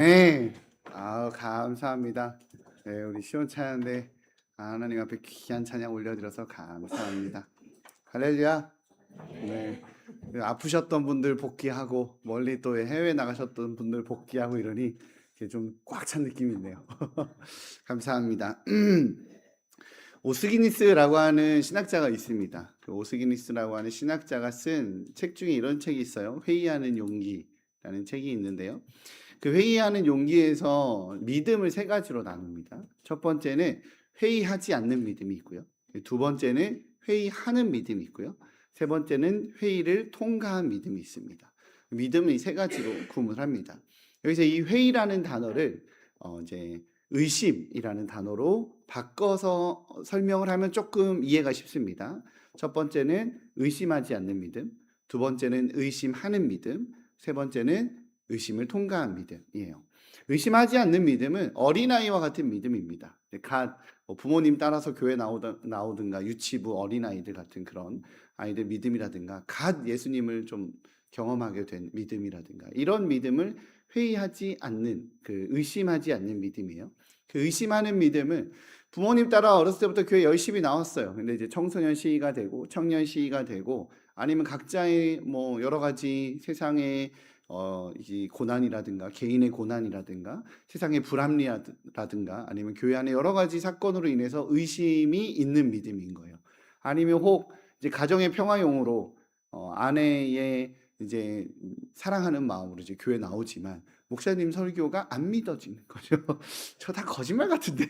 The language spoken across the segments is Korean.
네, 감사합니다. 네, 우리 시원찬데 하나님 앞에 귀한 찬양 올려드려서 감사합니다. 할렐루야. 네, 아프셨던 분들 복귀하고 멀리 또 해외 나가셨던 분들 복귀하고 이러니 좀 꽉 찬 느낌이 있네요. 감사합니다. 오스기니스라고 하는 신학자가 있습니다. 그 오스기니스라고 하는 신학자가 쓴 책 중에 이런 책이 있어요. 회의하는 용기라는 책이 있는데요. 그 회의하는 용기에서 믿음을 세 가지로 나눕니다. 첫 번째는 회의하지 않는 믿음이 있고요. 두 번째는 회의하는 믿음이 있고요. 세 번째는 회의를 통과한 믿음이 있습니다. 믿음은 이 세 가지로 구분합니다. 여기서 이 회의라는 단어를 이제 의심이라는 단어로 바꿔서 설명을 하면 조금 이해가 쉽습니다. 첫 번째는 의심하지 않는 믿음, 두 번째는 의심하는 믿음, 세 번째는 의심을 통과한 믿음이에요. 의심하지 않는 믿음은 어린아이와 같은 믿음입니다. 부모님 따라서 교회 나오든가 유치부 어린아이들 같은 그런 아이들 믿음이라든가 갓 예수님을 좀 경험하게 된 믿음이라든가 이런 믿음을 회의하지 않는 의심하지 않는 믿음이에요. 그 의심하는 믿음은 부모님 따라 어렸을 때부터 교회 열심히 나왔어요. 근데 이제 청소년 시기가 되고 청년 시기가 되고 아니면 각자의 뭐 여러 가지 세상의 이 고난이라든가 개인의 고난이라든가 세상의 불합리라든가 아니면 교회 안에 여러 가지 사건으로 인해서 의심이 있는 믿음인 거예요. 아니면 혹 이제 가정의 평화용으로 아내의 이제 사랑하는 마음으로 이제 교회 나오지만 목사님 설교가 안 믿어지는 거죠. 저 다 거짓말 같은데.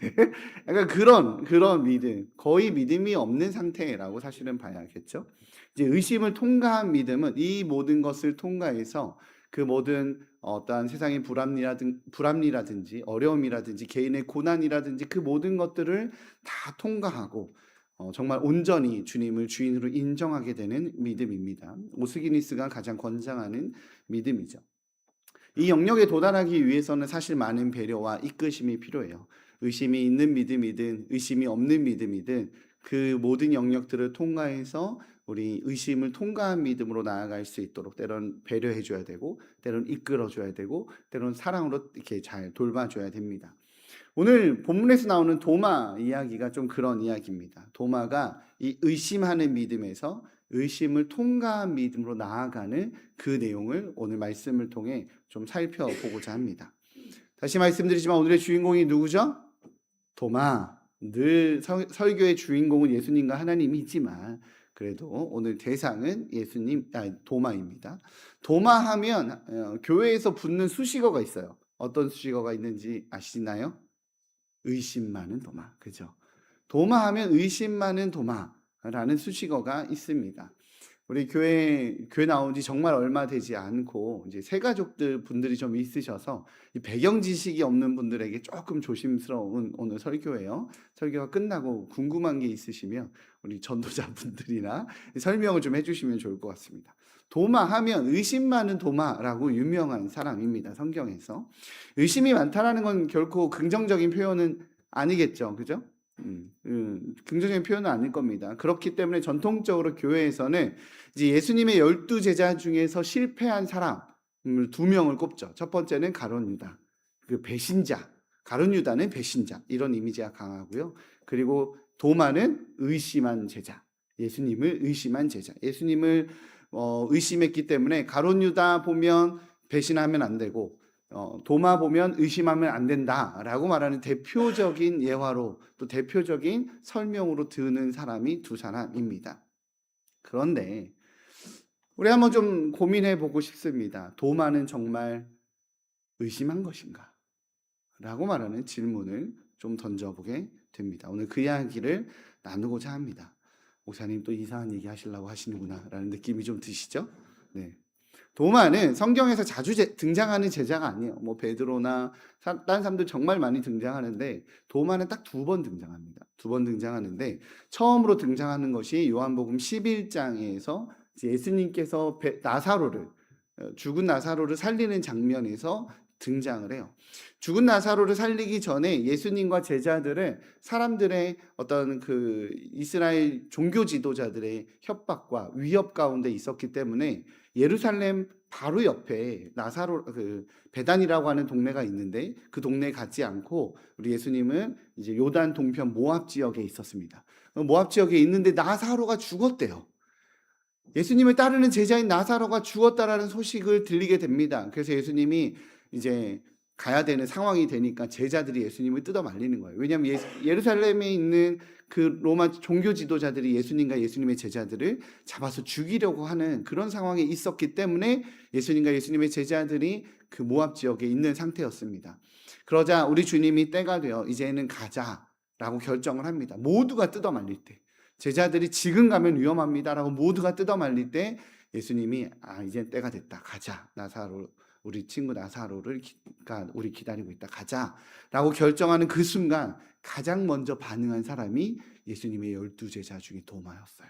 약간 그런 믿음, 거의 믿음이 없는 상태라고 사실은 봐야겠죠. 이제 의심을 통과한 믿음은 이 모든 것을 통과해서 그 모든 어떠한 세상의 불합리라든지 어려움이라든지 개인의 고난이라든지 그 모든 것들을 다 통과하고 정말 온전히 주님을 주인으로 인정하게 되는 믿음입니다. 오스기니스가 가장 권장하는 믿음이죠. 이 영역에 도달하기 위해서는 사실 많은 배려와 이끄심이 필요해요. 의심이 있는 믿음이든 의심이 없는 믿음이든 그 모든 영역들을 통과해서 우리 의심을 통과한 믿음으로 나아갈 수 있도록 때론 배려해 줘야 되고 때론 이끌어 줘야 되고 때론 사랑으로 이렇게 잘 돌봐줘야 됩니다. 오늘 본문에서 나오는 도마 이야기가 좀 그런 이야기입니다. 도마가 이 의심하는 믿음에서 의심을 통과한 믿음으로 나아가는 그 내용을 오늘 말씀을 통해 좀 살펴보고자 합니다. 다시 말씀드리지만 오늘의 주인공이 누구죠? 도마. 늘 설교의 주인공은 예수님과 하나님이지만 그래도 오늘 대상은 도마입니다. 도마하면 교회에서 붙는 수식어가 있어요. 어떤 수식어가 있는지 아시나요? 의심 많은 도마. 그죠? 도마하면 의심 많은 도마라는 수식어가 있습니다. 우리 교회 나온 지 정말 얼마 되지 않고 이제 새가족들 분들이 좀 있으셔서 이 배경 지식이 없는 분들에게 조금 조심스러운 오늘 설교예요. 설교가 끝나고 궁금한 게 있으시면 우리 전도자분들이나 설명을 좀 해주시면 좋을 것 같습니다. 도마하면 의심 많은 도마라고 유명한 사람입니다. 성경에서. 의심이 많다라는 건 결코 긍정적인 표현은 아니겠죠. 그죠? 긍정적인 표현은 아닐 겁니다. 그렇기 때문에 전통적으로 교회에서는 이제 예수님의 12제자 중에서 실패한 사람을 2명을 꼽죠. 첫 번째는 가룟 유다, 그 배신자. 가룟 유다는 배신자, 이런 이미지가 강하고요. 그리고 도마는 의심한 제자, 예수님을 의심한 제자. 예수님을 의심했기 때문에 가룟 유다 보면 배신하면 안 되고 도마 보면 의심하면 안 된다라고 말하는 대표적인 예화로 또 대표적인 설명으로 드는 사람이 두 사람입니다. 그런데 우리 한번 좀 고민해 보고 싶습니다. 도마는 정말 의심한 것인가? 라고 말하는 질문을 좀 던져보게 됩니다. 오늘 그 이야기를 나누고자 합니다. 목사님 또 이상한 얘기 하시려고 하시는구나 라는 느낌이 좀 드시죠? 네. 도마는 성경에서 자주 등장하는 제자가 아니에요. 뭐 베드로나 다른 사람들 정말 많이 등장하는데 도마는 딱 2번 등장합니다. 2번 등장하는데 처음으로 등장하는 것이 요한복음 11장에서 예수님께서 죽은 나사로를 살리는 장면에서 등장을 해요. 죽은 나사로를 살리기 전에 예수님과 제자들을 사람들의 어떤 그 이스라엘 종교 지도자들의 협박과 위협 가운데 있었기 때문에 예루살렘 바로 옆에 나사로 그 베단이라고 하는 동네가 있는데 그 동네에 갔지 않고 우리 예수님은 이제 요단 동편 모압 지역에 있었습니다. 모압 지역에 있는데 나사로가 죽었대요. 예수님을 따르는 제자인 나사로가 죽었다라는 소식을 들리게 됩니다. 그래서 예수님이 이제 가야 되는 상황이 되니까 제자들이 예수님을 뜯어 말리는 거예요. 왜냐하면 예루살렘에 있는 그 로마 종교 지도자들이 예수님과 예수님의 제자들을 잡아서 죽이려고 하는 그런 상황에 있었기 때문에 예수님과 예수님의 제자들이 그 모압 지역에 있는 상태였습니다. 그러자 우리 주님이 때가 되어 이제는 가자라고 결정을 합니다. 모두가 뜯어 말릴 때, 제자들이 지금 가면 위험합니다라고 모두가 뜯어 말릴 때 예수님이 이제 때가 됐다. 가자. 나사로 우리 친구 나사로를 우리 기다리고 있다. 가자라고 결정하는 그 순간 가장 먼저 반응한 사람이 예수님의 12제자 중에 도마였어요.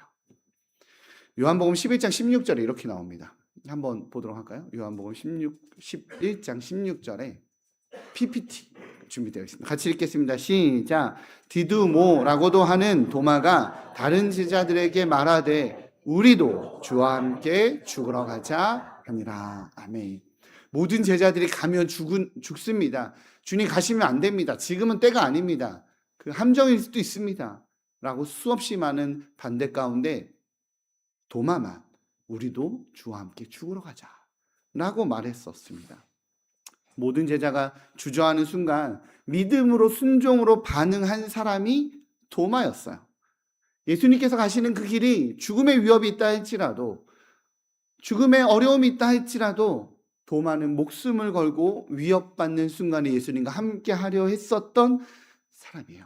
요한복음 11장 16절에 이렇게 나옵니다. 한번 보도록 할까요? 요한복음 11장 16절에 PPT 준비되어 있습니다. 같이 읽겠습니다. 시작. 디두모라고도 하는 도마가 다른 제자들에게 말하되 우리도 주와 함께 죽으러 가자 하니라. 아멘. 모든 제자들이 가면 죽습니다. 주님 가시면 안 됩니다. 지금은 때가 아닙니다. 그 함정일 수도 있습니다. 라고 수없이 많은 반대 가운데 도마만 우리도 주와 함께 죽으러 가자 라고 말했었습니다. 모든 제자가 주저하는 순간 믿음으로 순종으로 반응한 사람이 도마였어요. 예수님께서 가시는 그 길이 죽음의 위협이 있다 할지라도, 죽음의 어려움이 있다 할지라도 도마는 목숨을 걸고 위협받는 순간에 예수님과 함께 하려 했었던 사람이에요.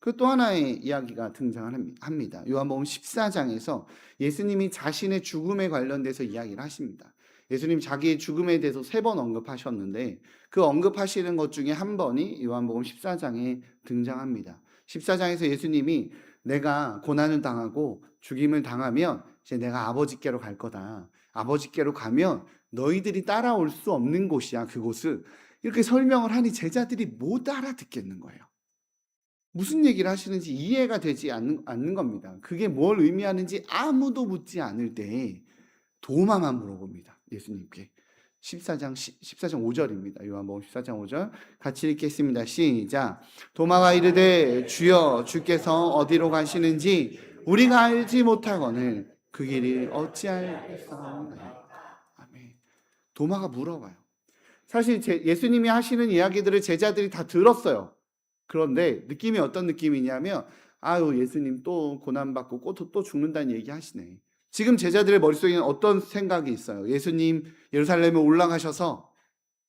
그 또 하나의 이야기가 등장합니다. 요한복음 14장에서 예수님이 자신의 죽음에 관련돼서 이야기를 하십니다. 예수님 자기의 죽음에 대해서 3번 언급하셨는데 그 언급하시는 것 중에 한 번이 요한복음 14장에 등장합니다. 14장에서 예수님이 내가 고난을 당하고 죽임을 당하면 이제 내가 아버지께로 갈 거다. 아버지께로 가면 너희들이 따라올 수 없는 곳이야. 그곳을 이렇게 설명을 하니 제자들이 못 알아듣겠는 거예요. 무슨 얘기를 하시는지 이해가 되지 않는 겁니다. 그게 뭘 의미하는지 아무도 묻지 않을 때 도마만 물어봅니다. 예수님께. 14장 5절입니다. 요한복음 14장 5절 같이 읽겠습니다. 시작. 도마가 이르되 주여 주께서 어디로 가시는지 우리가 알지 못하거늘 그 길이 어찌하겠사오나이까. 아멘. 도마가 물어봐요. 사실 예수님이 하시는 이야기들을 제자들이 다 들었어요. 그런데 느낌이 어떤 느낌이냐면 예수님 또 고난받고 또 죽는다는 얘기 하시네. 지금 제자들의 머릿속에는 어떤 생각이 있어요? 예수님 예루살렘에 올라가셔서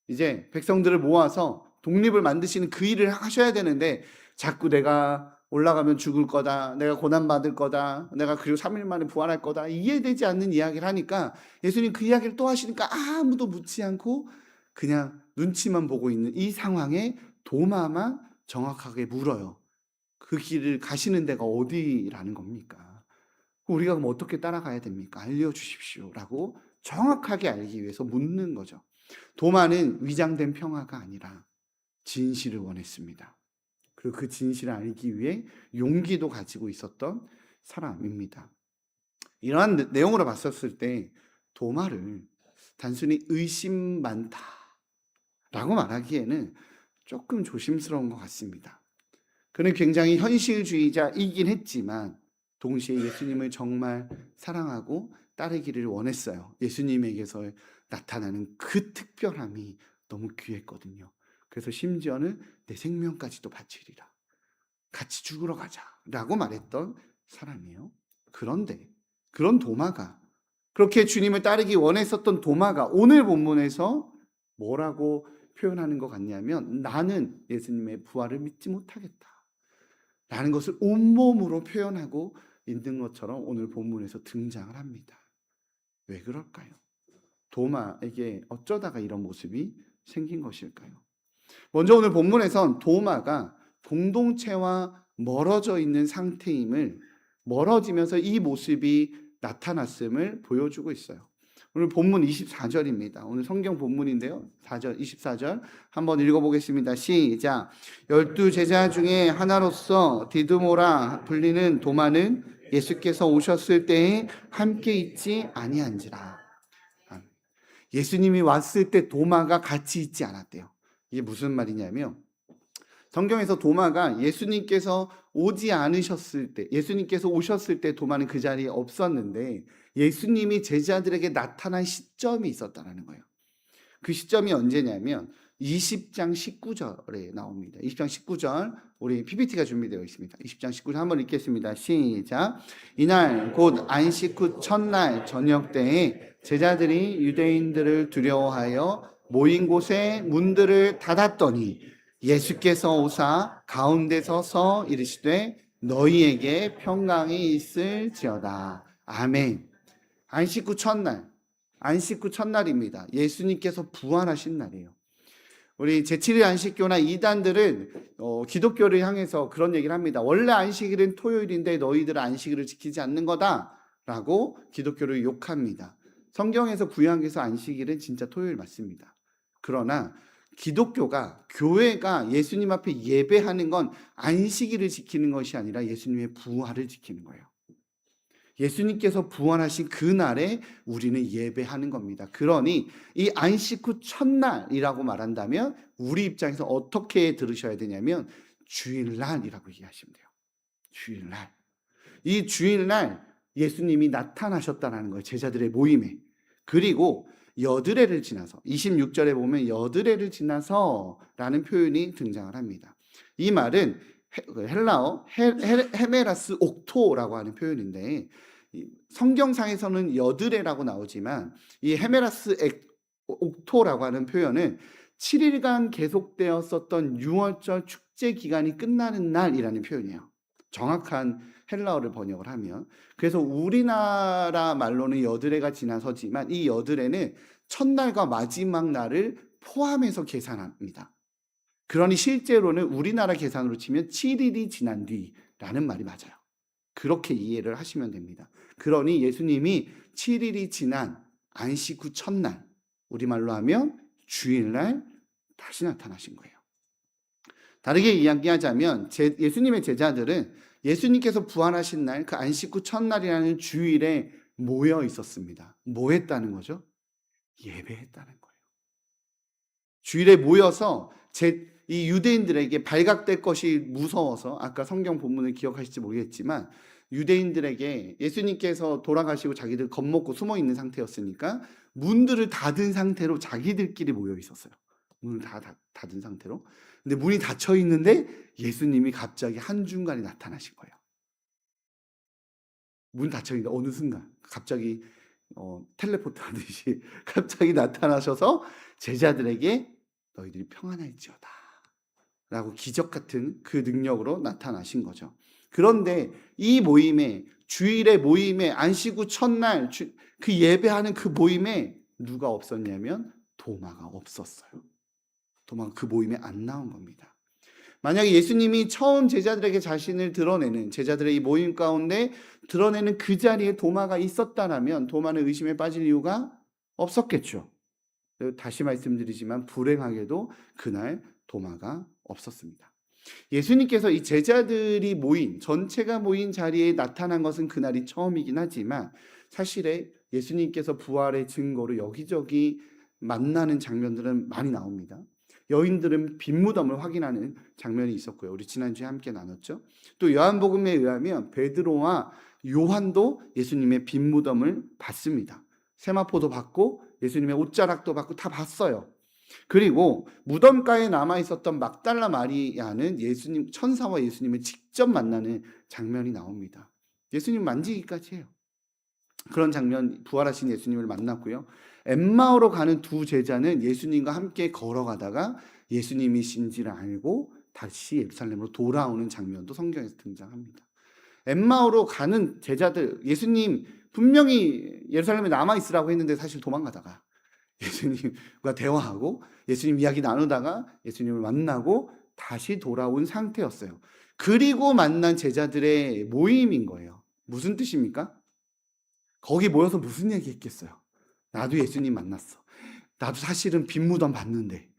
이제 백성들을 모아서 독립을 만드시는 그 일을 하셔야 되는데 자꾸 내가 올라가면 죽을 거다, 내가 고난받을 거다, 내가 그리고 3일 만에 부활할 거다, 이해되지 않는 이야기를 하니까 예수님 그 이야기를 또 하시니까 아무도 묻지 않고 그냥 눈치만 보고 있는 이 상황에 도마만 정확하게 물어요. 그 길을 가시는 데가 어디라는 겁니까? 우리가 그럼 어떻게 따라가야 됩니까? 알려주십시오 라고 정확하게 알기 위해서 묻는 거죠. 도마는 위장된 평화가 아니라 진실을 원했습니다. 그리고 그 진실을 알기 위해 용기도 가지고 있었던 사람입니다. 이러한 내용으로 봤었을 때 도마를 단순히 의심 많다라고 말하기에는 조금 조심스러운 것 같습니다. 그는 굉장히 현실주의자이긴 했지만 동시에 예수님을 정말 사랑하고 따르기를 원했어요. 예수님에게서 나타나는 그 특별함이 너무 귀했거든요. 그래서 심지어는 내 생명까지도 바치리라. 같이 죽으러 가자 라고 말했던 사람이에요. 그런데 그런 도마가, 그렇게 주님을 따르기 원했었던 도마가 오늘 본문에서 뭐라고 표현하는 것 같냐면 나는 예수님의 부활을 믿지 못하겠다 라는 것을 온몸으로 표현하고 있는 것처럼 오늘 본문에서 등장을 합니다. 왜 그럴까요? 도마에게 어쩌다가 이런 모습이 생긴 것일까요? 먼저 오늘 본문에선 도마가 공동체와 멀어져 있는 상태임을, 멀어지면서 이 모습이 나타났음을 보여주고 있어요. 오늘 본문 24절입니다. 오늘 성경 본문인데요. 4절, 24절 한번 읽어보겠습니다. 시작. 12 제자 중에 하나로서 디두모라 불리는 도마는 예수께서 오셨을 때에 함께 있지 아니한지라. 예수님이 왔을 때 도마가 같이 있지 않았대요. 이게 무슨 말이냐면 성경에서 도마가 예수님께서 오지 않으셨을 때, 예수님께서 오셨을 때 도마는 그 자리에 없었는데 예수님이 제자들에게 나타난 시점이 있었다는 거예요. 그 시점이 언제냐면 20장 19절에 나옵니다. 20장 19절 우리 PPT가 준비되어 있습니다. 20장 19절 한번 읽겠습니다. 시작. 이날 곧 안식 후 첫날 저녁 때에 제자들이 유대인들을 두려워하여 모인 곳에 문들을 닫았더니 예수께서 오사 가운데 서서 이르시되 너희에게 평강이 있을지어다. 아멘. 안식 후 첫날입니다. 예수님께서 부활하신 날이에요. 우리 제7일 안식교나 이단들은 기독교를 향해서 그런 얘기를 합니다. 원래 안식일은 토요일인데 너희들은 안식일을 지키지 않는 거다라고 기독교를 욕합니다. 성경에서 구약에서 안식일은 진짜 토요일 맞습니다. 그러나 기독교가, 교회가 예수님 앞에 예배하는 건 안식일을 지키는 것이 아니라 예수님의 부활을 지키는 거예요. 예수님께서 부활하신 그날에 우리는 예배하는 겁니다. 그러니 이 안식 후 첫날이라고 말한다면 우리 입장에서 어떻게 들으셔야 되냐면 주일날이라고 얘기하시면 돼요. 주일날. 이 주일날 예수님이 나타나셨다는 거예요. 제자들의 모임에. 그리고 여드레를 지나서 26절에 보면 여드레를 지나서 라는 표현이 등장을 합니다. 이 말은 헬라어 헤메라스 옥토라고 하는 표현인데 성경상에서는 여드레라고 나오지만 이 헤메라스 옥토라고 하는 표현은 7일간 계속되었었던 유월절 축제 기간이 끝나는 날이라는 표현이에요. 정확한 헬라어를 번역을 하면. 그래서 우리나라 말로는 여드레가 지나서지만 이 여드레는 첫날과 마지막 날을 포함해서 계산합니다. 그러니 실제로는 우리나라 계산으로 치면 7일이 지난 뒤라는 말이 맞아요. 그렇게 이해를 하시면 됩니다. 그러니 예수님이 7일이 지난 안식 후 첫날, 우리말로 하면 주일날 다시 나타나신 거예요. 다르게 이야기하자면 예수님의 제자들은 예수님께서 부활하신 날, 그 안식 후 첫날이라는 주일에 모여 있었습니다. 뭐 했다는 거죠? 예배했다는 거예요. 주일에 모여서 이 유대인들에게 발각될 것이 무서워서, 아까 성경 본문을 기억하실지 모르겠지만 유대인들에게 예수님께서 돌아가시고 자기들 겁먹고 숨어 있는 상태였으니까 문들을 닫은 상태로 자기들끼리 모여 있었어요. 문을 다 닫은 상태로. 근데 문이 닫혀 있는데 예수님이 갑자기 한중간에 나타나신 거예요. 문 닫혀 있는데 어느 순간 갑자기 텔레포트 하듯이 갑자기 나타나셔서 제자들에게 너희들이 평안할지어다 라고 기적 같은 그 능력으로 나타나신 거죠. 그런데 이 모임에, 주일의 모임에, 안식 후 첫날 그 예배하는 그 모임에 누가 없었냐면 도마가 없었어요. 도마가 그 모임에 안 나온 겁니다. 만약에 예수님이 처음 제자들에게 자신을 드러내는, 제자들의 이 모임 가운데 드러내는 그 자리에 도마가 있었다면 도마는 의심에 빠질 이유가 없었겠죠. 다시 말씀드리지만 불행하게도 그날 도마가 없었습니다. 예수님께서 이 제자들이 모인, 전체가 모인 자리에 나타난 것은 그날이 처음이긴 하지만 사실에 예수님께서 부활의 증거로 여기저기 만나는 장면들은 많이 나옵니다. 여인들은 빈 무덤을 확인하는 장면이 있었고요. 우리 지난주에 함께 나눴죠. 또 요한복음에 의하면 베드로와 요한도 예수님의 빈 무덤을 봤습니다. 세마포도 봤고 예수님의 옷자락도 봤고 다 봤어요. 그리고 무덤가에 남아있었던 막달라 마리아는 예수님, 천사와 예수님을 직접 만나는 장면이 나옵니다. 예수님 만지기까지 해요. 그런 장면, 부활하신 예수님을 만났고요. 엠마오로 가는 두 제자는 예수님과 함께 걸어가다가 예수님이신지를 알고 다시 예루살렘으로 돌아오는 장면도 성경에서 등장합니다. 엠마오로 가는 제자들, 예수님 분명히 예루살렘에 남아있으라고 했는데 사실 도망가다가 예수님과 대화하고 예수님 이야기 나누다가 예수님을 만나고 다시 돌아온 상태였어요. 그리고 만난 제자들의 모임인 거예요. 무슨 뜻입니까? 거기 모여서 무슨 얘기 했겠어요? 나도 예수님 만났어. 나도 사실은 빈무덤 봤는데.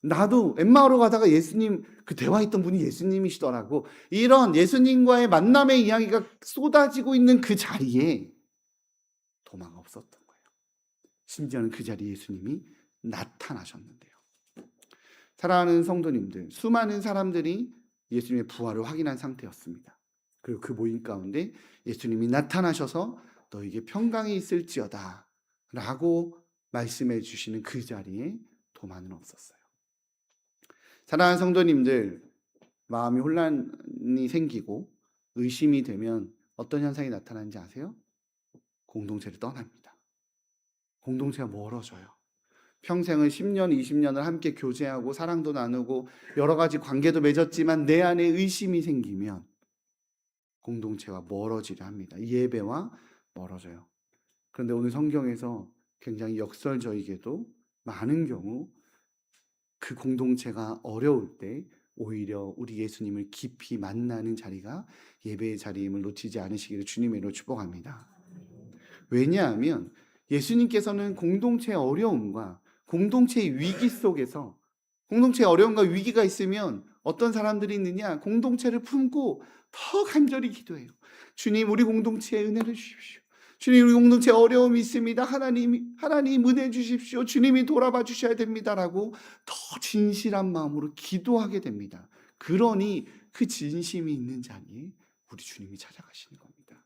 나도 엠마오로 가다가 예수님 그 대화했던 분이 예수님이시더라고. 이런 예수님과의 만남의 이야기가 쏟아지고 있는 그 자리에 도마가 없었던 거예요. 심지어는 그 자리에 예수님이 나타나셨는데요. 사랑하는 성도님들, 수많은 사람들이 예수님의 부활을 확인한 상태였습니다. 그리고 그 모임 가운데 예수님이 나타나셔서 너에게 평강이 있을지어다 라고 말씀해 주시는 그 자리에 도마는 없었어요. 사랑하는 성도님들, 마음이 혼란이 생기고 의심이 되면 어떤 현상이 나타나는지 아세요? 공동체를 떠납니다. 공동체가 멀어져요. 평생을 10년, 20년을 함께 교제하고 사랑도 나누고 여러 가지 관계도 맺었지만 내 안에 의심이 생기면 공동체와 멀어지려 합니다. 예배와 멀어져요. 그런데 오늘 성경에서 굉장히 역설적이게도 많은 경우 그 공동체가 어려울 때 오히려 우리 예수님을 깊이 만나는 자리가 예배의 자리임을 놓치지 않으시기를 주님의 이름으로 축복합니다. 왜냐하면 예수님께서는 공동체의 어려움과 공동체의 위기 속에서, 공동체의 어려움과 위기가 있으면 어떤 사람들이 있느냐? 공동체를 품고 더 간절히 기도해요. 주님, 우리 공동체에 은혜를 주십시오. 주님, 우리 공동체에 어려움이 있습니다. 하나님 은혜 주십시오. 주님이 돌아봐 주셔야 됩니다라고 더 진실한 마음으로 기도하게 됩니다. 그러니 그 진심이 있는 자리에 우리 주님이 찾아가시는 겁니다.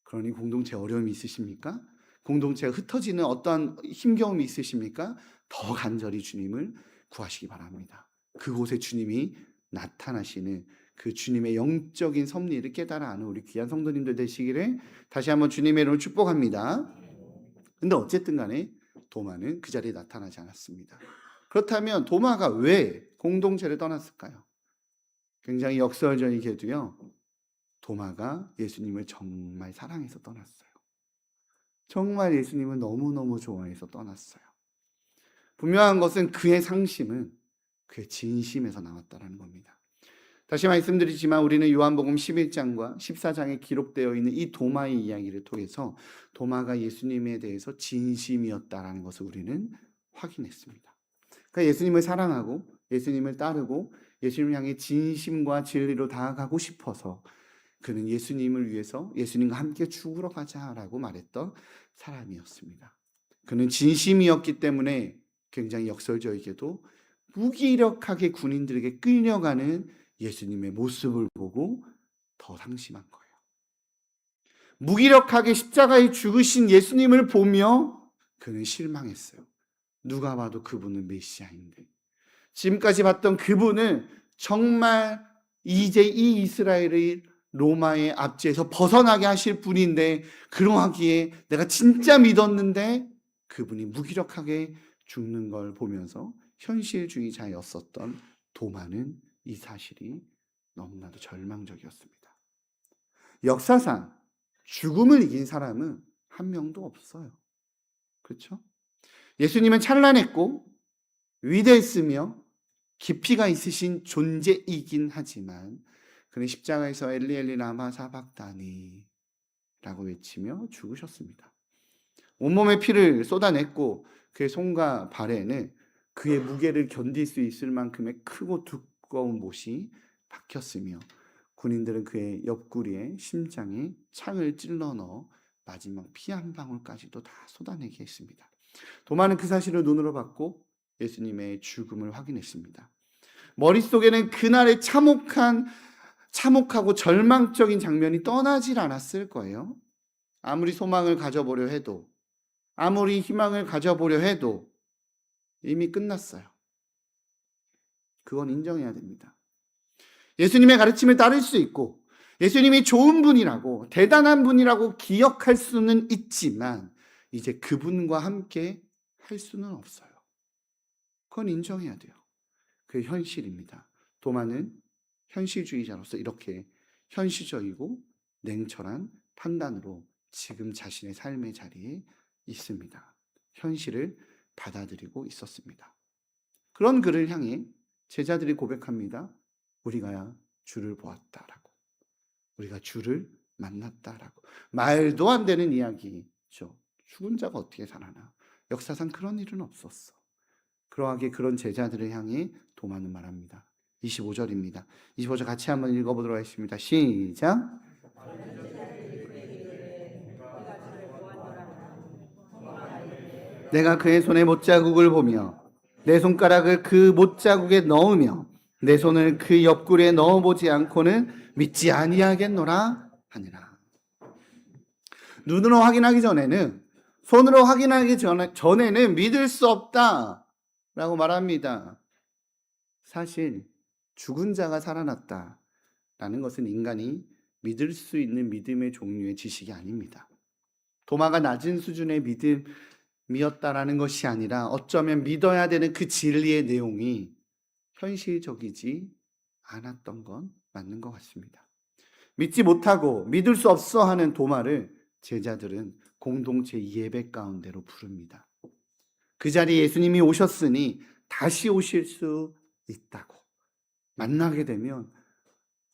그러니 공동체에 어려움이 있으십니까? 공동체가 흩어지는 어떠한 힘겨움이 있으십니까? 더 간절히 주님을 구하시기 바랍니다. 그곳에 주님이 나타나시는 그 주님의 영적인 섭리를 깨달아 아는 우리 귀한 성도님들 되시기를 다시 한번 주님의 이름으로 축복합니다. 근데 어쨌든 간에 도마는 그 자리에 나타나지 않았습니다. 그렇다면 도마가 왜 공동체를 떠났을까요? 굉장히 역설적이게도요, 도마가 예수님을 정말 사랑해서 떠났어요. 정말 예수님을 너무너무 좋아해서 떠났어요. 분명한 것은 그의 상심은 그의 진심에서 나왔다는 겁니다. 다시 말씀드리지만 우리는 요한복음 11장과 14장에 기록되어 있는 이 도마의 이야기를 통해서 도마가 예수님에 대해서 진심이었다는 것을 우리는 확인했습니다. 그러니까 예수님을 사랑하고 예수님을 따르고 예수님을 향해 진심과 진리로 다가가고 싶어서 그는 예수님을 위해서 예수님과 함께 죽으러 가자라고 말했던 사람이었습니다. 그는 진심이었기 때문에 굉장히 역설적이게도 무기력하게 군인들에게 끌려가는 예수님의 모습을 보고 더 상심한 거예요. 무기력하게 십자가에 죽으신 예수님을 보며 그는 실망했어요. 누가 봐도 그분은 메시아인데, 지금까지 봤던 그분은 정말 이제 이 이스라엘의 로마의 압제에서 벗어나게 하실 분인데, 그러하기에 내가 진짜 믿었는데 그분이 무기력하게 죽는 걸 보면서 현실주의자였었던 도마는 이 사실이 너무나도 절망적이었습니다. 역사상 죽음을 이긴 사람은 한 명도 없어요. 그렇죠? 예수님은 찬란했고 위대했으며 깊이가 있으신 존재이긴 하지만 그는 십자가에서 엘리 엘리 라마 사박다니 라고 외치며 죽으셨습니다. 온몸에 피를 쏟아냈고 그의 손과 발에는 그의 무게를 견딜 수 있을 만큼의 크고 두꺼운 못이 박혔으며 군인들은 그의 옆구리에 심장에 창을 찔러 넣어 마지막 피 한 방울까지도 다 쏟아내게 했습니다. 도마는 그 사실을 눈으로 봤고 예수님의 죽음을 확인했습니다. 머릿속에는 그날의 참혹하고 절망적인 장면이 떠나질 않았을 거예요. 아무리 소망을 가져보려 해도, 아무리 희망을 가져보려 해도 이미 끝났어요. 그건 인정해야 됩니다. 예수님의 가르침을 따를 수 있고 예수님이 좋은 분이라고, 대단한 분이라고 기억할 수는 있지만 이제 그분과 함께 할 수는 없어요. 그건 인정해야 돼요. 그게 현실입니다. 도마는 현실주의자로서 이렇게 현실적이고 냉철한 판단으로 지금 자신의 삶의 자리에 있습니다. 현실을 받아들이고 있었습니다. 그런 그를 향해 제자들이 고백합니다. 우리가 주를 보았다라고, 우리가 주를 만났다라고. 말도 안 되는 이야기죠. 죽은 자가 어떻게 살아나? 역사상 그런 일은 없었어. 그러하게 그런 제자들을 향해 도마는 말합니다. 25절입니다. 25절 같이 한번 읽어보도록 하겠습니다. 시작. 내가 그의 손에 못자국을 보며 내 손가락을 그 못자국에 넣으며 내 손을 그 옆구리에 넣어보지 않고는 믿지 아니하겠노라 하니라. 눈으로 확인하기 전에는, 손으로 확인하기 전에는 믿을 수 없다라고 말합니다. 사실 죽은 자가 살아났다라는 것은 인간이 믿을 수 있는 믿음의 종류의 지식이 아닙니다. 도마가 낮은 수준의 믿음이었다라는 것이 아니라 어쩌면 믿어야 되는 그 진리의 내용이 현실적이지 않았던 건 맞는 것 같습니다. 믿지 못하고 믿을 수 없어 하는 도마를 제자들은 공동체 예배 가운데로 부릅니다. 그 자리에 예수님이 오셨으니 다시 오실 수 있다고, 만나게 되면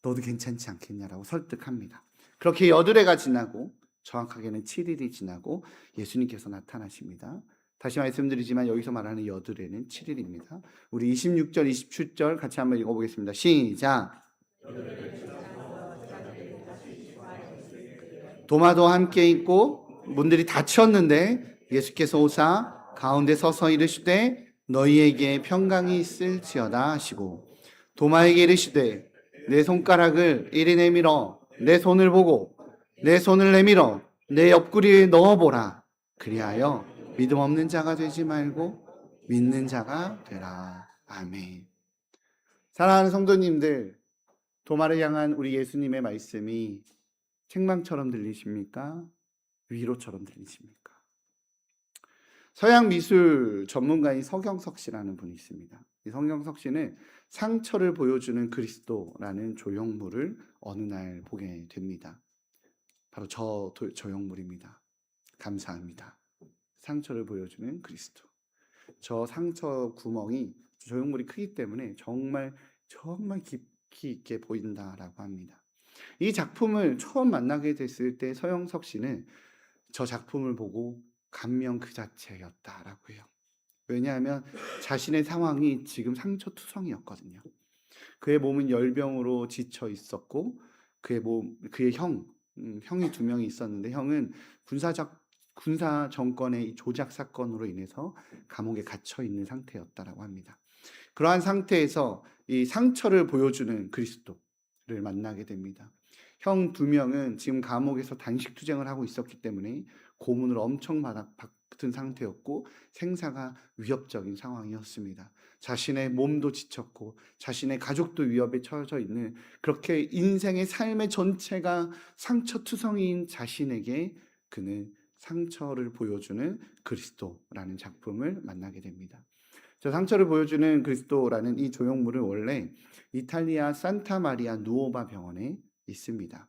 너도 괜찮지 않겠냐라고 설득합니다. 그렇게 여드레가 지나고, 정확하게는 7일이 지나고 예수님께서 나타나십니다. 다시 말씀드리지만 여기서 말하는 여드레는 7일입니다. 우리 26절, 27절 같이 한번 읽어보겠습니다. 시작. 도마도 함께 있고 문들이 닫혔는데 예수께서 오사 가운데 서서 이르시되 너희에게 평강이 있을지어다 하시고 도마에게 이르시되 내 손가락을 이리 내밀어 내 손을 보고 내 손을 내밀어 내 옆구리에 넣어보라. 그리하여 믿음 없는 자가 되지 말고 믿는 자가 되라. 아멘. 사랑하는 성도님들, 도마를 향한 우리 예수님의 말씀이 책망처럼 들리십니까? 위로처럼 들리십니까? 서양 미술 전문가인 서경석 씨라는 분이 있습니다. 이 서경석 씨는 상처를 보여주는 그리스도라는 조형물을 어느 날 보게 됩니다. 바로 저 조형물입니다. 감사합니다. 상처를 보여주는 그리스도. 저 상처 구멍이, 조형물이 크기 때문에 정말 깊이 있게 보인다라고 합니다. 이 작품을 처음 만나게 됐을 때 서영석 씨는 저 작품을 보고 감명 그 자체였다라고 해요. 왜냐하면 자신의 상황이 지금 상처투성이었거든요. 그의 몸은 열병으로 지쳐 있었고 그의 형이 2명이 있었는데 형은 군사 정권의 조작 사건으로 인해서 감옥에 갇혀 있는 상태였다라고 합니다. 그러한 상태에서 이 상처를 보여주는 그리스도를 만나게 됩니다. 형 2명은 지금 감옥에서 단식 투쟁을 하고 있었기 때문에 고문을 엄청 받은 상태였고 생사가 위협적인 상황이었습니다. 자신의 몸도 지쳤고 자신의 가족도 위협에 처해져 있는, 그렇게 인생의 삶의 전체가 상처투성이인 자신에게 그는 상처를 보여주는 그리스도라는 작품을 만나게 됩니다. 저 상처를 보여주는 그리스도라는 이 조형물은 원래 이탈리아 산타 마리아 누오바 병원에 있습니다.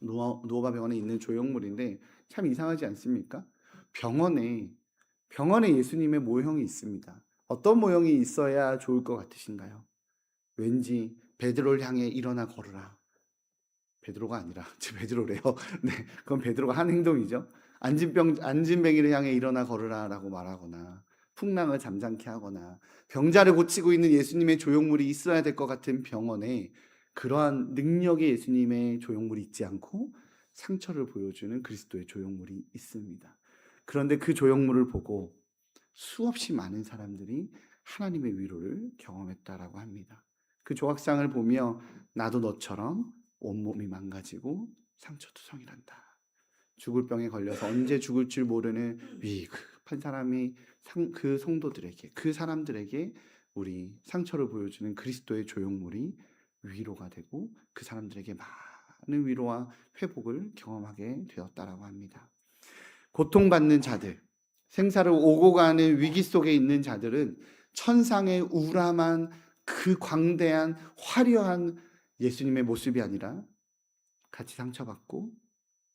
누오바 병원에 있는 조형물인데 참 이상하지 않습니까? 병원에 예수님의 모형이 있습니다. 어떤 모형이 있어야 좋을 것 같으신가요? 왠지 베드로를 향해 일어나 걸으라. 베드로가 아니라 베드로래요. 네, 그건 베드로가 한 행동이죠. 안진뱅이를 향해 일어나 걸으라라고 말하거나 풍랑을 잠잠케 하거나 병자를 고치고 있는 예수님의 조형물이 있어야 될 것 같은 병원에 그러한 능력의 예수님의 조형물이 있지 않고 상처를 보여주는 그리스도의 조형물이 있습니다. 그런데 그 조형물을 보고 수없이 많은 사람들이 하나님의 위로를 경험했다라고 합니다. 그 조각상을 보며 나도 너처럼 온몸이 망가지고 상처투성이란다. 죽을 병에 걸려서 언제 죽을 줄 모르는 위급한 사람이 그 성도들에게, 그 사람들에게 우리 상처를 보여주는 그리스도의 조형물이 위로가 되고 그 사람들에게 많은 위로와 회복을 경험하게 되었다라고 합니다. 고통받는 자들, 생사를 오고 가는 위기 속에 있는 자들은 천상의 우람한 그 광대한 화려한 예수님의 모습이 아니라 같이 상처받고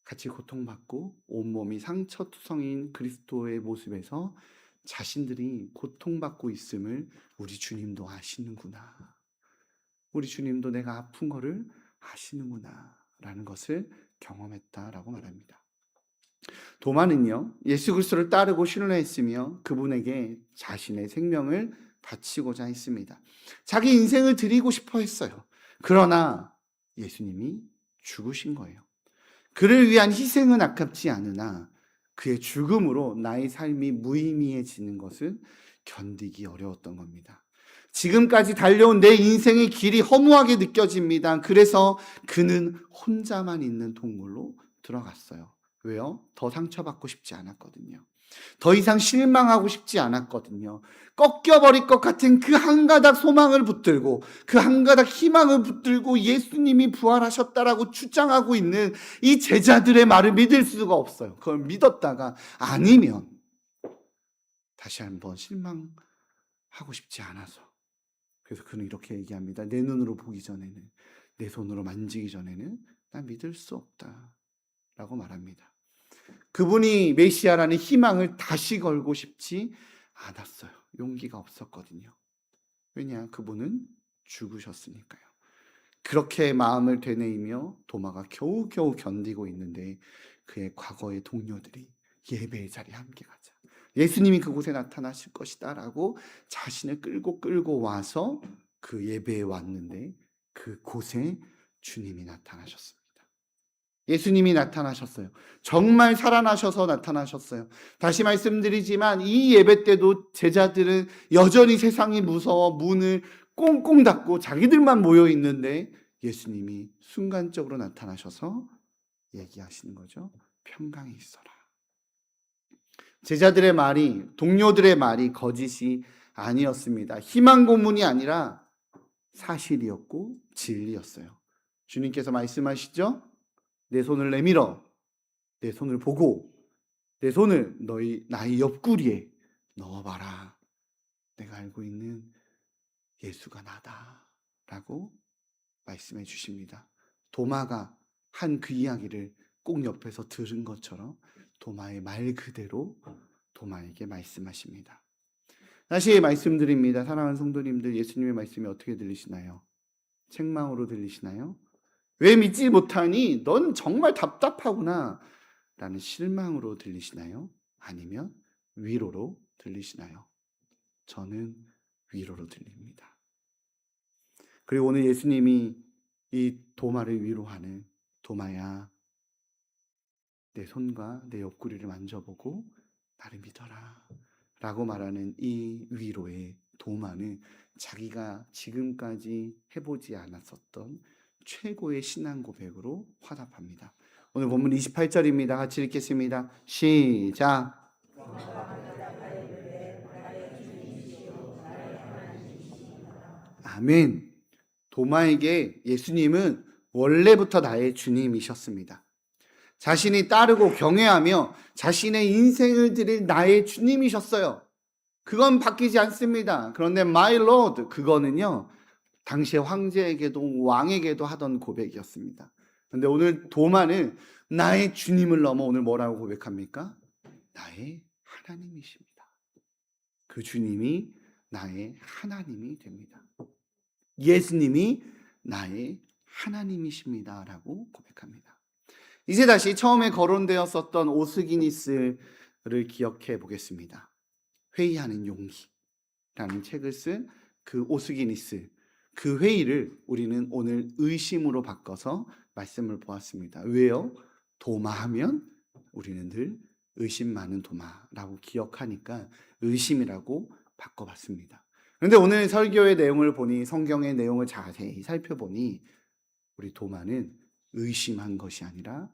같이 고통받고 온몸이 상처투성인 그리스도의 모습에서 자신들이 고통받고 있음을 우리 주님도 아시는구나. 우리 주님도 내가 아픈 거를 아시는구나 라는 것을 경험했다라고 말합니다. 도마는요, 예수 그리스도를 따르고 신뢰했으며 그분에게 자신의 생명을 바치고자 했습니다. 자기 인생을 드리고 싶어 했어요. 그러나 예수님이 죽으신 거예요. 그를 위한 희생은 아깝지 않으나 그의 죽음으로 나의 삶이 무의미해지는 것을 견디기 어려웠던 겁니다. 지금까지 달려온 내 인생의 길이 허무하게 느껴집니다. 그래서 그는 혼자만 있는 동굴로 들어갔어요. 왜요? 더 상처받고 싶지 않았거든요. 더 이상 실망하고 싶지 않았거든요. 꺾여버릴 것 같은 그 한 가닥 소망을 붙들고 그 한 가닥 희망을 붙들고 예수님이 부활하셨다라고 주장하고 있는 이 제자들의 말을 믿을 수가 없어요. 그걸 믿었다가 아니면 다시 한번 실망하고 싶지 않아서. 그래서 그는 이렇게 얘기합니다. 내 눈으로 보기 전에는, 내 손으로 만지기 전에는 난 믿을 수 없다 라고 말합니다. 그분이 메시아라는 희망을 다시 걸고 싶지 않았어요. 용기가 없었거든요. 왜냐? 그분은 죽으셨으니까요. 그렇게 마음을 되뇌이며 도마가 겨우겨우 견디고 있는데 그의 과거의 동료들이 예배의 자리에 함께 가자, 예수님이 그곳에 나타나실 것이다 라고 자신을 끌고 와서 그 예배에 왔는데 그곳에 주님이 나타나셨습니다. 예수님이 나타나셨어요. 정말 살아나셔서 나타나셨어요. 다시 말씀드리지만 이 예배 때도 제자들은 여전히 세상이 무서워 문을 꽁꽁 닫고 자기들만 모여 있는데 예수님이 순간적으로 나타나셔서 얘기하시는 거죠. 평강이 있어라. 제자들의 말이, 동료들의 말이 거짓이 아니었습니다. 희망 고문이 아니라 사실이었고 진리였어요. 주님께서 말씀하시죠. 내 손을 내밀어, 내 손을 보고 내 손을 나의 옆구리에 넣어봐라. 내가 알고 있는 예수가 나다 라고 말씀해 주십니다. 도마가 한 그 이야기를 꼭 옆에서 들은 것처럼 도마의 말 그대로 도마에게 말씀하십니다. 다시 말씀드립니다. 사랑하는 성도님들, 예수님의 말씀이 어떻게 들리시나요? 책망으로 들리시나요? 왜 믿지 못하니? 넌 정말 답답하구나 라는 실망으로 들리시나요? 아니면 위로로 들리시나요? 저는 위로로 들립니다. 그리고 오늘 예수님이 이 도마를 위로하는, 도마야, 내 손과 내 옆구리를 만져보고 나를 믿어라 라고 말하는 이 위로의 도마는 자기가 지금까지 해보지 않았었던 최고의 신앙 고백으로 화답합니다. 오늘 본문 28절입니다. 같이 읽겠습니다. 시작. 아멘. 도마에게 예수님은 원래부터 나의 주님이셨습니다. 자신이 따르고 경외하며 자신의 인생을 드릴 나의 주님이셨어요. 그건 바뀌지 않습니다. 그런데 my Lord, 그거는요, 당시의 황제에게도 왕에게도 하던 고백이었습니다. 그런데 오늘 도마는 나의 주님을 넘어 오늘 뭐라고 고백합니까? 나의 하나님이십니다. 그 주님이 나의 하나님이 됩니다. 예수님이 나의 하나님이십니다 라고 고백합니다. 이제 다시 처음에 거론되었었던 오스기니스를 기억해 보겠습니다. 회의하는 용기라는 책을 쓴 그 오스기니스, 그 회의를 우리는 오늘 의심으로 바꿔서 말씀을 보았습니다. 왜요? 도마하면 우리는 늘 의심 많은 도마라고 기억하니까 의심이라고 바꿔봤습니다. 그런데 오늘 설교의 내용을 보니, 성경의 내용을 자세히 살펴보니 우리 도마는 의심한 것이 아니라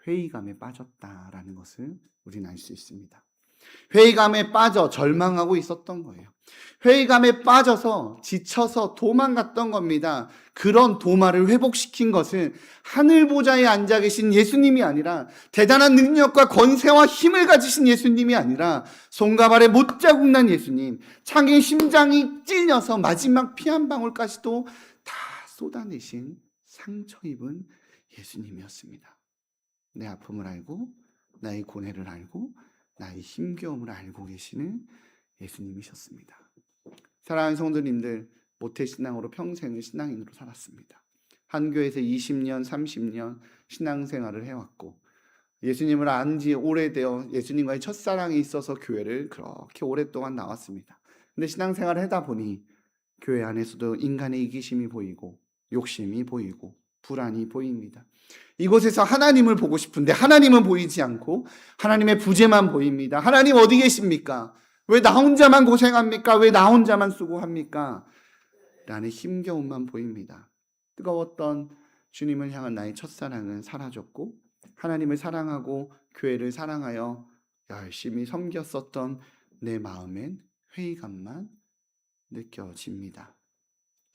회의감에 빠졌다라는 것을 우리는 알 수 있습니다. 회의감에 빠져 절망하고 있었던 거예요. 회의감에 빠져서 지쳐서 도망갔던 겁니다. 그런 도마를 회복시킨 것은 하늘 보좌에 앉아 계신 예수님이 아니라, 대단한 능력과 권세와 힘을 가지신 예수님이 아니라, 손과 발에 못자국 난 예수님, 창의 심장이 찔려서 마지막 피 한 방울까지도 다 쏟아내신 상처 입은 예수님이었습니다. 내 아픔을 알고 나의 고뇌를 알고 나의 힘겨움을 알고 계시는 예수님이셨습니다. 사랑하는 성도님들, 모태신앙으로 평생을 신앙인으로 살았습니다. 한 교회에서 20년, 30년 신앙생활을 해왔고 예수님을 안 지 오래되어 예수님과의 첫사랑이 있어서 교회를 그렇게 오랫동안 나왔습니다. 근데 신앙생활을 하다 보니 교회 안에서도 인간의 이기심이 보이고 욕심이 보이고 불안이 보입니다. 이곳에서 하나님을 보고 싶은데 하나님은 보이지 않고 하나님의 부재만 보입니다. 하나님 어디 계십니까? 왜 나 혼자만 고생합니까? 왜 나 혼자만 수고합니까? 라는 힘겨움만 보입니다. 뜨거웠던 주님을 향한 나의 첫사랑은 사라졌고 하나님을 사랑하고 교회를 사랑하여 열심히 섬겼었던 내 마음엔 회의감만 느껴집니다.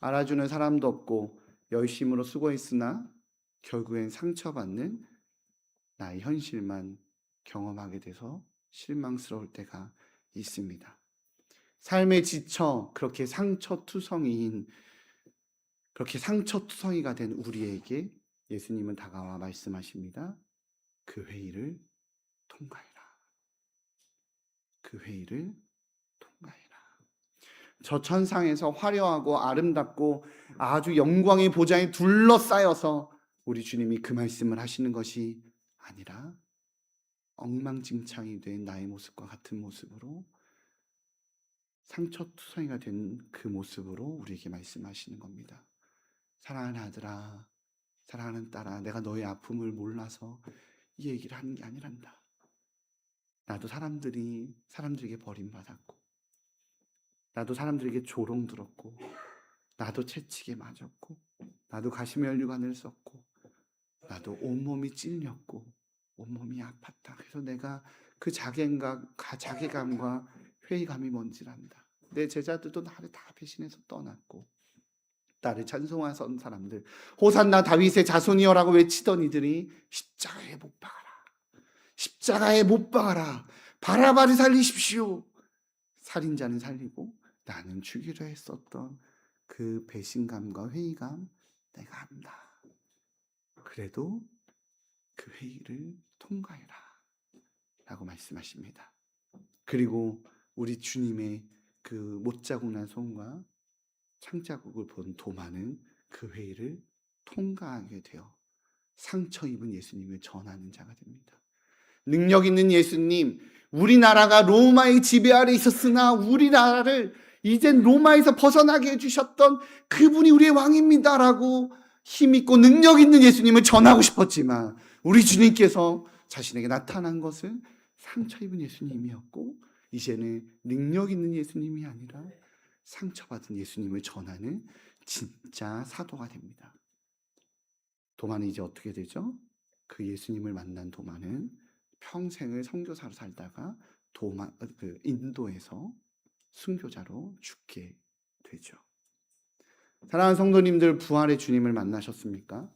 알아주는 사람도 없고 열심으로 수고했으나 결국엔 상처받는 나의 현실만 경험하게 돼서 실망스러울 때가 있습니다. 삶에 지쳐 그렇게 상처투성이가 된 우리에게 예수님은 다가와 말씀하십니다. 그 회의를 통과해라. 그 회의를 통과해라. 저 천상에서 화려하고 아름답고 아주 영광의 보좌에 둘러싸여서 우리 주님이 그 말씀을 하시는 것이 아니라 엉망진창이 된 나의 모습과 같은 모습으로 상처투성이가 된 그 모습으로 우리에게 말씀하시는 겁니다. 사랑하는 아들아, 사랑하는 딸아, 내가 너의 아픔을 몰라서 이 얘기를 하는 게 아니란다. 나도 사람들에게 버림받았고, 나도 사람들에게 조롱 들었고, 나도 채찍에 맞았고, 나도 가시면류관을 썼고, 나도 온몸이 찔렸고, 온몸이 아팠다. 그래서 내가 그 자괴감과 회의감이 뭔지를 안다. 내 제자들도 나를 다 배신해서 떠났고, 나를 찬송하던 사람들, 호산나 다윗의 자손이여라고 외치던 이들이 십자가에 못 박아라. 십자가에 못 박아라. 바라바를 살리십시오. 살인자는 살리고 나는 죽이려 했었던 그 배신감과 회의감 내가 안다. 그래도 그 회의를 통과해라 라고 말씀하십니다. 그리고 우리 주님의 그 못자국난 손과 창자국을 본 도마는 그 회의를 통과하게 되어 상처 입은 예수님을 전하는 자가 됩니다. 능력 있는 예수님, 우리나라가 로마의 지배 아래 있었으나 우리나라를 이젠 로마에서 벗어나게 해주셨던 그분이 우리의 왕입니다라고 힘있고 능력 있는 예수님을 전하고 싶었지만 우리 주님께서 자신에게 나타난 것은 상처 입은 예수님이었고 이제는 능력 있는 예수님이 아니라 상처받은 예수님을 전하는 진짜 사도가 됩니다. 도마는 이제 어떻게 되죠? 그 예수님을 만난 도마는 평생을 선교사로 살다가 인도에서 순교자로 죽게 되죠. 사랑하는 성도님들, 부활의 주님을 만나셨습니까?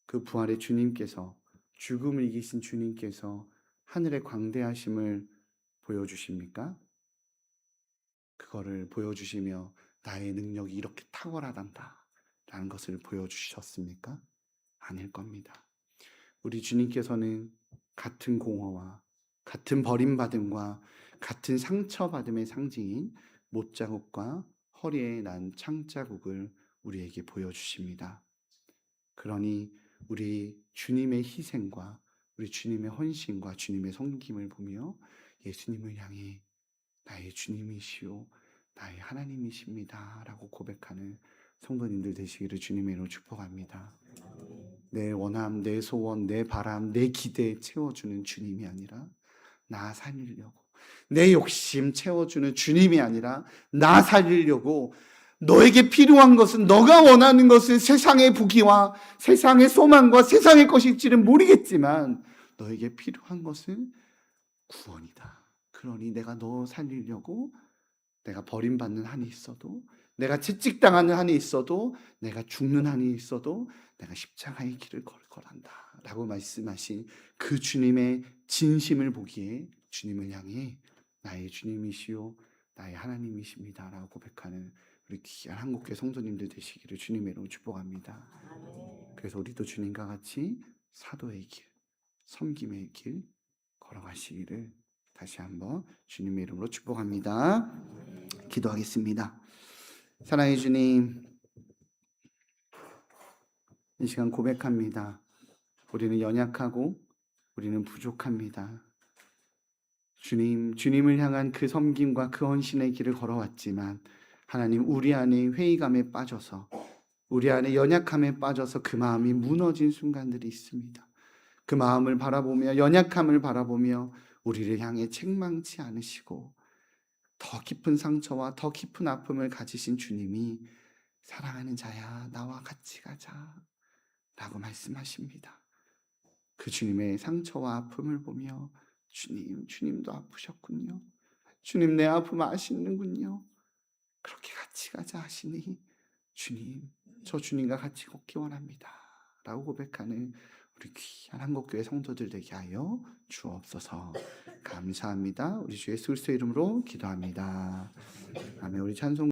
그 부활의 주님께서, 죽음을 이기신 주님께서 하늘의 광대하심을 보여주십니까? 그거를 보여주시며 나의 능력이 이렇게 탁월하단다 라는 것을 보여주셨습니까? 아닐 겁니다. 우리 주님께서는 같은 공허와 같은 버림받음과 같은 상처받음의 상징인 못자국과 허리에 난 창자국을 우리에게 보여주십니다. 그러니 우리 주님의 희생과 우리 주님의 헌신과 주님의 섬김을 보며 예수님을 향해 나의 주님이시오, 나의 하나님이십니다 라고 고백하는 성도님들 되시기를 주님의 이름으로 축복합니다. 내 원함, 내 소원, 내 바람, 내 기대 채워주는 주님이 아니라 나 살리려고, 내 욕심 채워주는 주님이 아니라 나 살리려고, 너에게 필요한 것은, 너가 원하는 것은 세상의 부귀와 세상의 소망과 세상의 것일지는 모르겠지만 너에게 필요한 것은 구원이다. 그러니 내가 너 살리려고, 내가 버림받는 한이 있어도, 내가 채찍당하는 한이 있어도, 내가 죽는 한이 있어도 내가 십자가의 길을 걸 거란다 라고 말씀하신 그 주님의 진심을 보기에 주님을 향해 나의 주님이시오, 나의 하나님이십니다 라고 고백하는 우리 귀한 한국교회 성도님들 되시기를 주님의 이름으로 축복합니다. 그래서 우리도 주님과 같이 사도의 길, 섬김의 길 걸어가시기를 다시 한번 주님의 이름으로 축복합니다. 기도하겠습니다. 사랑의 주님, 이 시간 고백합니다. 우리는 연약하고 우리는 부족합니다. 주님을 향한 그 섬김과 그 헌신의 길을 걸어왔지만 하나님, 우리 안에 회의감에 빠져서, 우리 안에 연약함에 빠져서 그 마음이 무너진 순간들이 있습니다. 그 마음을 바라보며, 연약함을 바라보며 우리를 향해 책망치 않으시고 더 깊은 상처와 더 깊은 아픔을 가지신 주님이 사랑하는 자야, 나와 같이 가자 라고 말씀하십니다. 그 주님의 상처와 아픔을 보며 주님도 아프셨군요. 주님, 내 아픔 아시는군요. 그렇게 같이 가자 하시니 주님, 저 주님과 같이 걷기 원합니다 라고 고백하는 우리 귀한 한국교회 성도들 되게 하여 주옵소서. 감사합니다. 우리 주 예수 그리스도의 이름으로 기도합니다. 아멘. 우리 찬송